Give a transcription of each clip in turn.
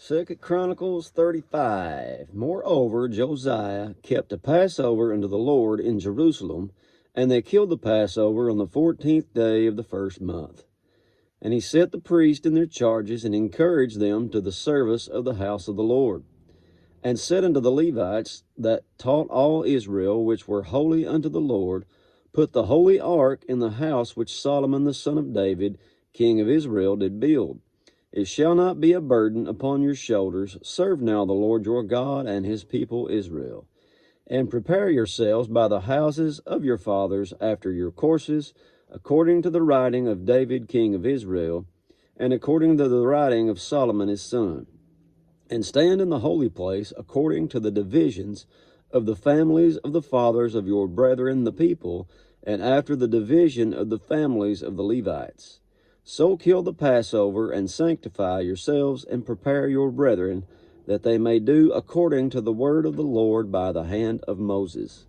2 Chronicles 35. Moreover, Josiah kept a Passover unto the Lord in Jerusalem, and they killed the Passover on the 14th day of the first month. And he set the priests in their charges, and encouraged them to the service of the house of the Lord, and said unto the Levites that taught all Israel, which were holy unto the Lord, put the holy ark in the house which Solomon the son of David, king of Israel, did build. It shall not be a burden upon your shoulders. Serve now the Lord your God and his people Israel. And prepare yourselves by the houses of your fathers after your courses, according to the writing of David king of Israel, and according to the writing of Solomon his son. And stand in the holy place according to the divisions of the families of the fathers of your brethren the people, and after the division of the families of the Levites. So kill the Passover, and sanctify yourselves, and prepare your brethren, that they may do according to the word of the Lord by the hand of Moses.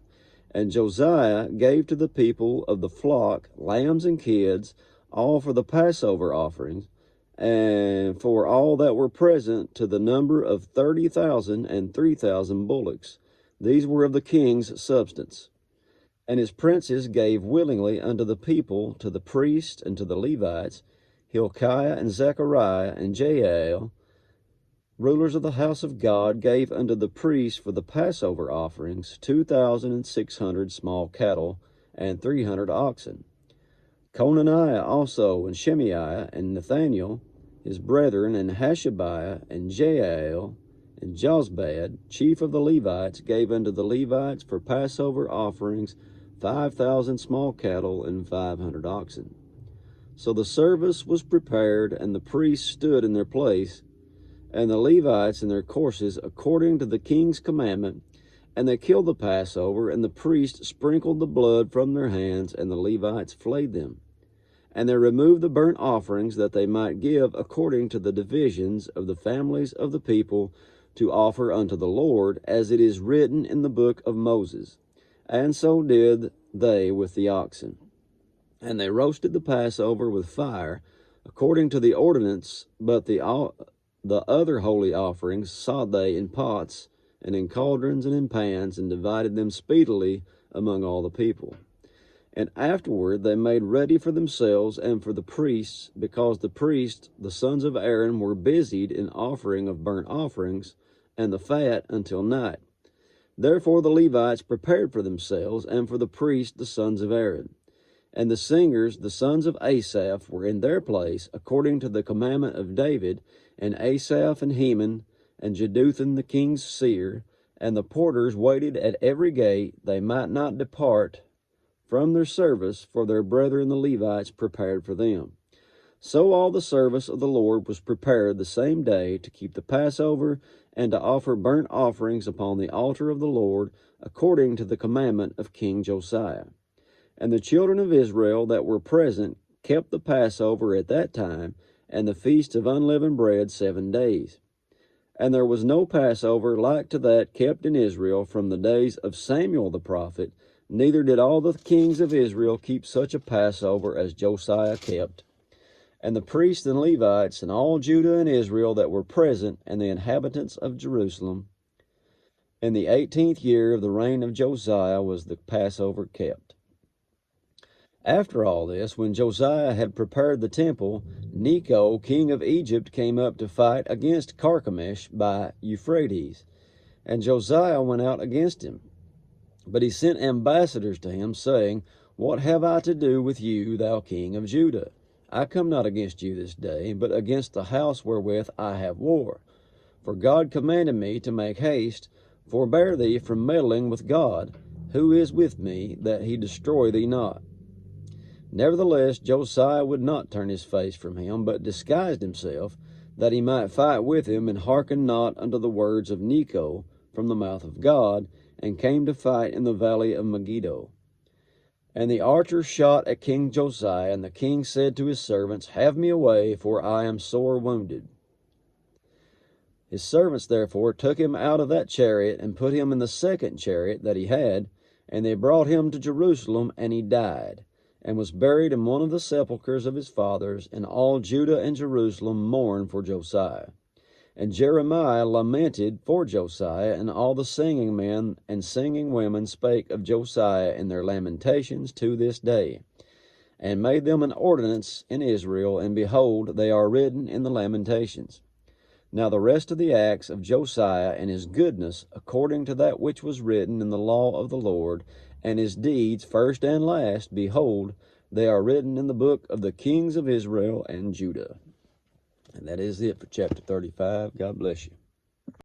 And Josiah gave to the people of the flock lambs and kids, all for the Passover offerings, and for all that were present, to the number of 30,000 and 3,000 bullocks. These were of the king's substance. And his princes gave willingly unto the people, to the priests and to the Levites, Hilkiah and Zechariah and Jael, rulers of the house of God, gave unto the priests for the Passover offerings 2,600 small cattle and 300 oxen. Conaniah also, and Shemaiah, and Nathaniel, his brethren, and Hashabiah, and Jael, and Jozbad, chief of the Levites, gave unto the Levites for Passover offerings 5,000 small cattle and 500 oxen. So the service was prepared, and the priests stood in their place, and the Levites in their courses, according to the king's commandment. And they killed the Passover, and the priests sprinkled the blood from their hands, and the Levites flayed them. And they removed the burnt offerings, that they might give according to the divisions of the families of the people, to offer unto the Lord, as it is written in the book of Moses. And so did they with the oxen. And they roasted the Passover with fire, according to the ordinance, but the other holy offerings sawed they in pots, and in cauldrons, and in pans, and divided them speedily among all the people. And afterward they made ready for themselves and for the priests, because the priests, the sons of Aaron, were busied in offering of burnt offerings, and the fat until night. Therefore the Levites prepared for themselves, and for the priests, the sons of Aaron. And the singers, the sons of Asaph, were in their place, according to the commandment of David, and Asaph and Heman, and Jeduthun the king's seer, and the porters waited at every gate, they might not depart from their service, for their brethren the Levites prepared for them. So all the service of the Lord was prepared the same day, to keep the Passover, and to offer burnt offerings upon the altar of the Lord, according to the commandment of King Josiah. And the children of Israel that were present kept the Passover at that time, and the feast of unleavened bread 7 days. And there was no Passover like to that kept in Israel from the days of Samuel the prophet, neither did all the kings of Israel keep such a Passover as Josiah kept. And the priests and Levites and all Judah and Israel that were present, and the inhabitants of Jerusalem, in the 18th year of the reign of Josiah was the Passover kept. After all this, when Josiah had prepared the temple, Necho, king of Egypt, came up to fight against Carchemish by Euphrates. And Josiah went out against him. But he sent ambassadors to him, saying, What have I to do with you, thou king of Judah? I come not against you this day, but against the house wherewith I have war. For God commanded me to make haste, forbear thee from meddling with God, who is with me, that he destroy thee not. Nevertheless, Josiah would not turn his face from him, but disguised himself, that he might fight with him, and hearkened not unto the words of Necho from the mouth of God, and came to fight in the valley of Megiddo. And the archer shot at King Josiah, and the king said to his servants, Have me away, for I am sore wounded. His servants therefore took him out of that chariot, and put him in the second chariot that he had, and they brought him to Jerusalem, and he died, and was buried in one of the sepulchres of his fathers, and all Judah and Jerusalem mourned for Josiah. And Jeremiah lamented for Josiah, and all the singing men and singing women spake of Josiah in their lamentations to this day, and made them an ordinance in Israel, and behold, they are written in the Lamentations. Now the rest of the acts of Josiah and his goodness, according to that which was written in the law of the Lord, and his deeds, first and last, behold, they are written in the book of the kings of Israel and Judah. And that is it for chapter 35. God bless you.